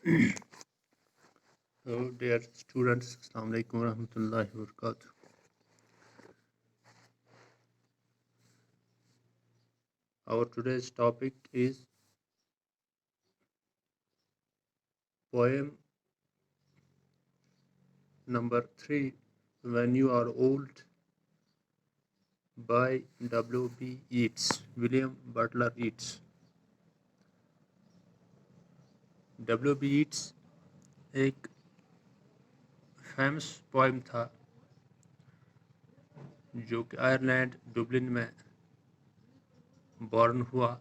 Hello dear students, Assalamu alaikum warahmatullahi wabarakatuh. Our today's topic is poem number 3, When You Are Old, by W.B. Yeats, William Butler Yeats. W.B. Yeats ایک famous poem تھا جو کہ Ireland Dublin میں born ہوا.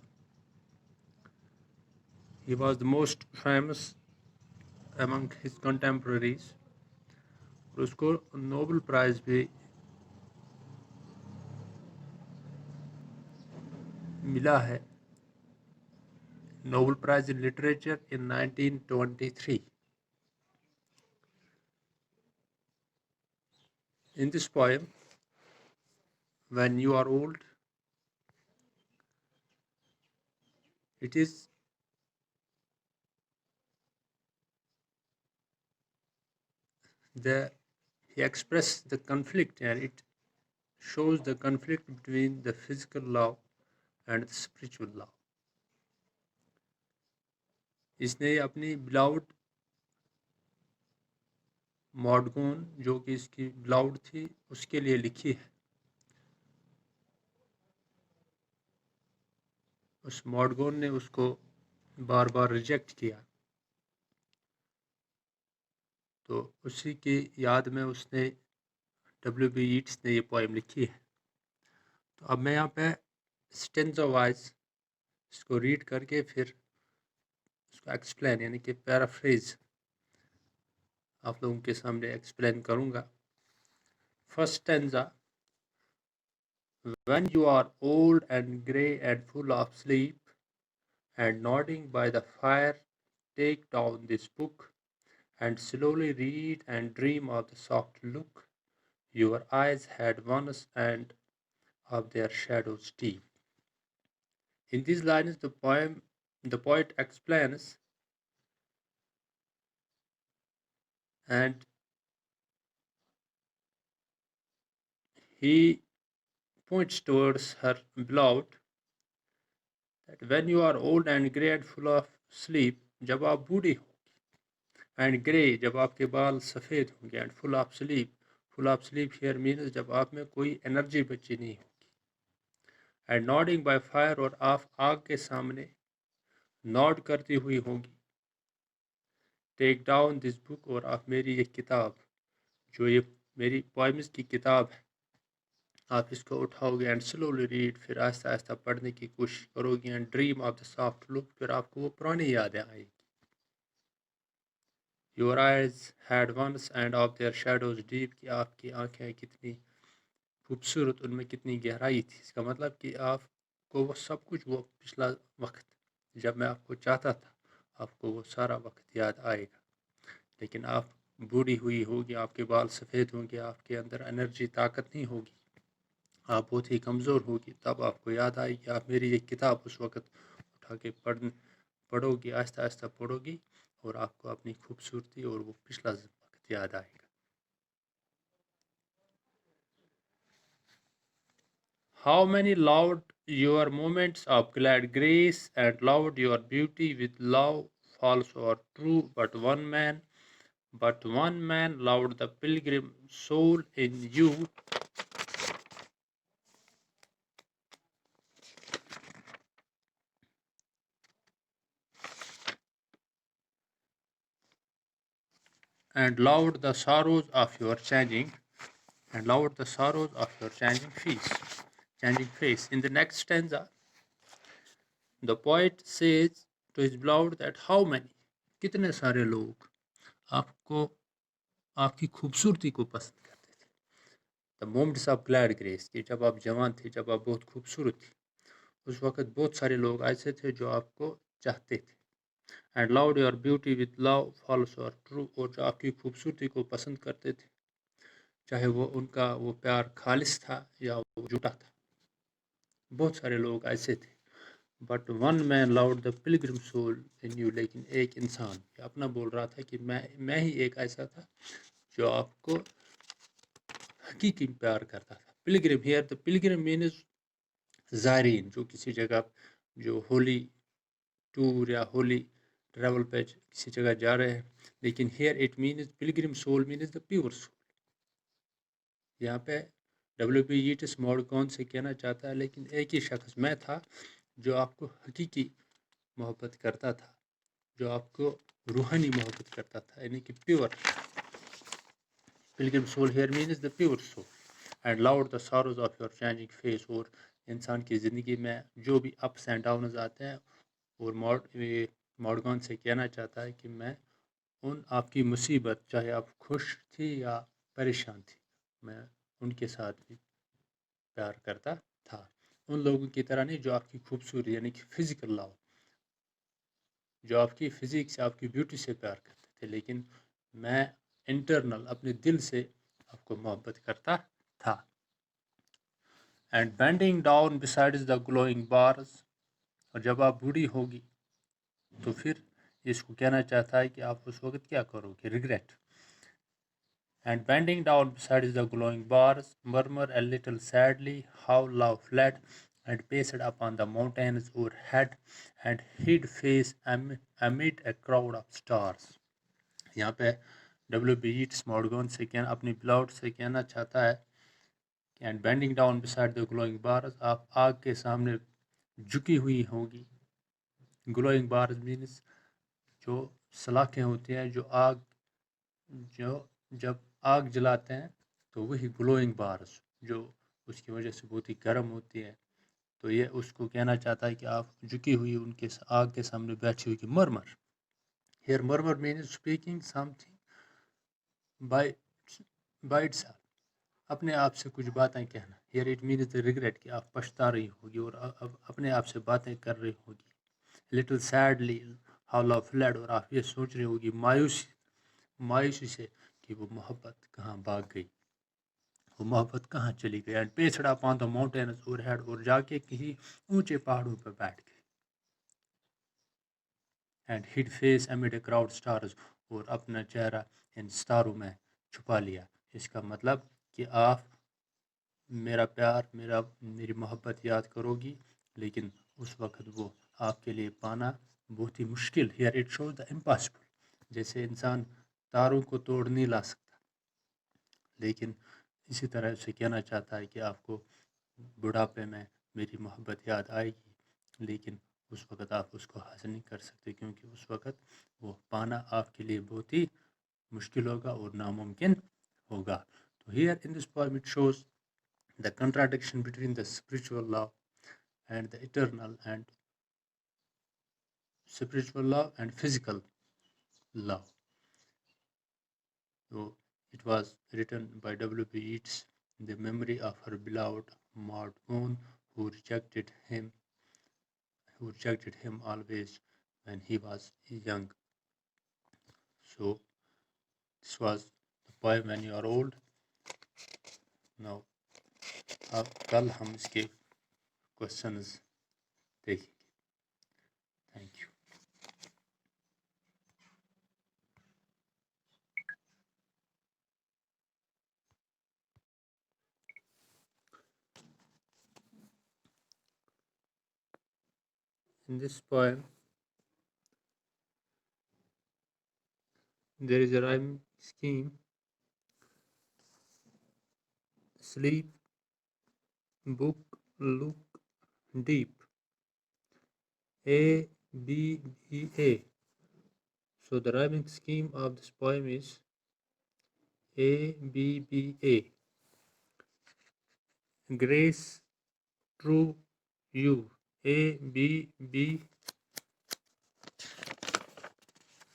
He was the most famous among his contemporaries. اور اس کو Nobel price بھی ملا ہے, Nobel Prize in Literature in 1923. In this poem, When You Are Old, he expresses the conflict, and it shows the conflict between the physical law and the spiritual law. اس نے اپنی بلاؤڈ مارڈگون جو کہ اس کی بلاؤڈ تھی اس کے لیے لکھی ہے. اس مارڈگون نے اس کو بار بار ریجیکٹ کیا, تو اسی کی یاد میں اس نے W.B. Yeats نے یہ پوئم لکھی ہے. تو اب میں یہاں پہ اسٹینزا وائز اس کو ریڈ کر کے پھر اس کو ایکسپلین یعنی کہ پیرافریز آپ لوگوں کے سامنے ایکسپلین کروں گا. First stanza. When you are old and grey and full of sleep and nodding by the fire, take down this book and slowly read and dream of the soft look your eyes had once and of their shadows deep. In these lines, the poet explains and he points towards her beloved that when you are old and grey and full of sleep, جب آپ بوڑھی ہو and grey جب آپ کے بال سفید ہوں گے and full of sleep here means جب آپ میں کوئی انرجی بچی نہیں ہوگی, and nodding by fire اور آپ آگ کے سامنے نوڈ کرتی ہوئی ہوں گی. take down this book اور آپ میری یہ کتاب جو یہ میری پوائمز کی کتاب ہے آپ اس کو اٹھاؤ گے, اینڈ سلولی ریڈ پھر آہستہ آہستہ پڑھنے کی کوشش کرو گے, and dream of the soft look پھر آپ کو وہ پرانی یادیں آئیں گی. Your eyes had once and of their shadows deep کہ آپ کی آنکھیں کتنی خوبصورت, ان میں کتنی گہرائی تھی. اس کا مطلب کہ آپ کو وہ سب کچھ وہ پچھلا وقت جب میں آپ کو چاہتا تھا آپ کو وہ سارا وقت یاد آئے گا, لیکن آپ بوڑھی ہوئی ہوگی, آپ کے بال سفید ہوں گے, آپ کے اندر انرجی طاقت نہیں ہوگی, آپ بہت ہی کمزور ہوگی, تب آپ کو یاد آئے گی. آپ میری یہ کتاب اس وقت اٹھا کے پڑھو گی, آہستہ آہستہ پڑھو گی, اور آپ کو اپنی خوبصورتی اور وہ پچھلا وقت یاد آئے گا. How many loved your moments of glad grace and loved your beauty with love false or true, but one man loved the pilgrim soul in you. And loved the sorrows of your changing face. In the next stanza, the poet says to his beloved that how many, کتنے سارے لوگ آپ کو آپ کی خوبصورتی کو پسند کرتے تھے. The moments of glad grace کہ جب آپ جوان تھے, جب آپ بہت خوبصورت تھے, اس وقت بہت سارے لوگ ایسے تھے جو آپ کو چاہتے تھے. And loved your beauty with love false or true اور جو آپ کی خوبصورتی کو پسند کرتے تھے, چاہے وہ ان کا وہ پیار خالص تھا یا وہ جھوٹا تھا. بہت سارے لوگ ایسے تھے but one man loved the pilgrim soul in you. لیکن ایک انسان یہ اپنا بول رہا تھا کہ میں ہی ایک ایسا تھا جو آپ کو حقیقی پیار کرتا تھا. پلگرم ہیئر دا پلگرم مینز زائرین جو کسی جگہ جو ہولی ٹور یا ہولی ٹریول پہ کسی جگہ جا رہے ہیں. لیکن here it means pilgrim soul means the pure soul. یہاں پہ WB ییٹس مورگان سے کہنا چاہتا ہے لیکن ایک ہی شخص میں تھا جو آپ کو حقیقی محبت کرتا تھا, جو آپ کو روحانی محبت کرتا تھا, یعنی کہ pure. Pilgrim soul here means the pure soul and loved the sorrows of your changing face. اور انسان کی زندگی میں جو بھی اپس اینڈ ڈاؤنز آتے ہیں, اور مورگان سے کہنا چاہتا ہے کہ میں ان آپ کی مصیبت, چاہے آپ خوش تھی یا پریشان تھی, میں ان کے ساتھ بھی پیار کرتا تھا. ان لوگوں کی طرح نہیں جو آپ کی خوبصورتی یعنی کہ فزیکل لو, جو آپ کی فزیک سے آپ کی بیوٹی سے پیار کرتے تھے, لیکن میں انٹرنل اپنے دل سے آپ کو محبت کرتا تھا. And bending down besides the glowing bars. اور جب آپ بوڑھی ہوگی تو پھر اس کو کہنا چاہتا ہے کہ آپ اس وقت کیا کرو گے, regret. And bending down beside the glowing bars, murmur a little sadly how love fled and paced upon the mountains overhead and hid face amid a crowd of stars. یہاں پہ WB Yeats مورگان سے اپنی بلاؤڈ سے کہنا چاہتا ہے کہ and bending down beside the glowing bars, آپ آگ کے سامنے جھکی ہوئی ہوگی. گلوئنگ بارز مینس جو سلاخیں ہوتی ہیں, جو جب آگ جلاتے ہیں تو وہی گلوئنگ بارز جو اس کی وجہ سے بہت ہی گرم ہوتی ہے. تو یہ اس کو کہنا چاہتا ہے کہ آپ جھکی ہوئی ان کے آگ کے سامنے بیٹھی ہوئی. کہ murmur here murmur means speaking something by itself, اپنے آپ سے کچھ باتیں کہنا. Here it means the regret کہ آپ پچھتا رہی ہوگی اور اپنے آپ سے باتیں کر رہی ہوگی. Little sadly how love fled, اور آپ یہ سوچ رہی ہوگی مایوسی سے کہ وہ محبت کہاں بھاگ گئی, وہ محبت کہاں چلی گئی. And paced upon the mountains overhead, اور جا کے کہیں اونچے پہاڑوں پہ بیٹھ گئی. And hid face amid a crowd stars, اور اپنا چہرہ ان ستاروں میں چھپا لیا. اس کا مطلب کہ آپ میرا پیار میری محبت یاد کرو گی, لیکن اس وقت وہ آپ کے لیے پانا بہت ہی مشکل. Here it shows the impossible, جیسے انسان تاروں کو توڑ نہیں لا سکتا, لیکن اسی طرح سے کہنا چاہتا ہے کہ آپ کو بڑھاپے میں میری محبت یاد آئے گی, لیکن اس وقت آپ اس کو حاصل نہیں کر سکتے, کیونکہ اس وقت وہ پانا آپ کے لیے بہت ہی مشکل ہوگا اور ناممکن ہوگا. تو here in this poem it shows the contradiction between the spiritual love and the eternal and spiritual love and physical love. So it was written by WB Yeats in the memory of her beloved Maud Moon, who rejected him always when he was young. So this was the poem When You Are Old. Now اب کل ہم اس کے questions دیکھیں گے. Thank you. In this poem, there is a rhyme scheme. Sleep, book, look deep. A, B, B, A. So the rhyming scheme of this poem is A, B, B, A. Grace, true, you. A, B, B,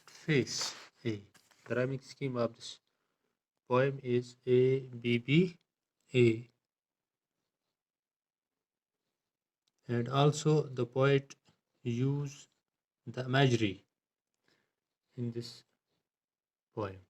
face, A. The rhyming scheme of this poem is A, B, B, A. And also the poet used the imagery in this poem.